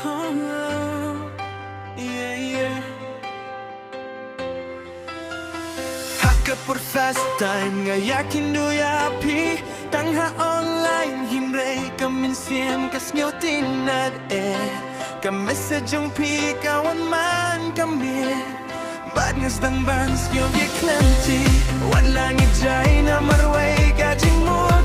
Oh, yeah, yeah. Haka por FaceTime ngaya Kynduh ya api tangha online himrei kamin siam kas ngyo tinad kam message jong pi kawan man kami bad ngas dang bans ngyo ye klanti wan langit jai na marway gajing mo